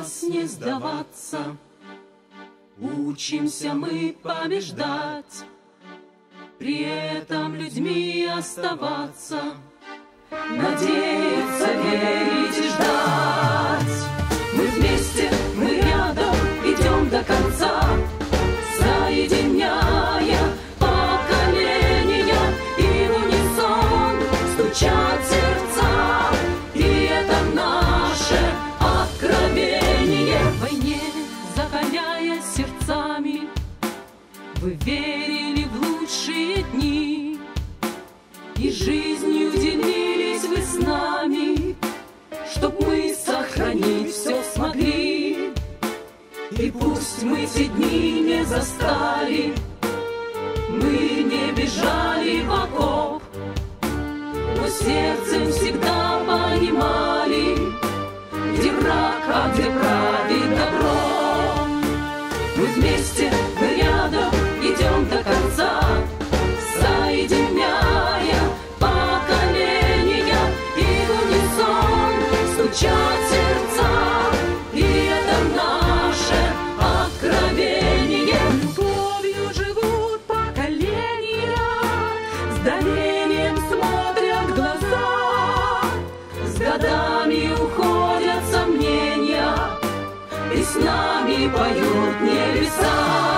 нас не сдаваться. Учимся мы побеждать, при этом людьми оставаться, надеяться, верить и ждать. Мы вместе, мы рядом, идем до конца, соединяя поколения, и в унисон стучат сердца, и это наше откровение. В войне, закаляя сердцами, вы верили в лучшие дни, и жизнью делились вы с нами, чтоб мы сохранить все смогли. И пусть мы те дни не застали, мы не бежали в окоп, но сердцем всегда понимали, где враг, а где правит добро. Мы вместе, мы рядом, идем до конца, соединяя поколения, и в унисон стучат сердца, и это наше откровение. Любовью живут поколения, с доверием смотрят в глаза, с годами уходят сомнения, и с нами поют небеса.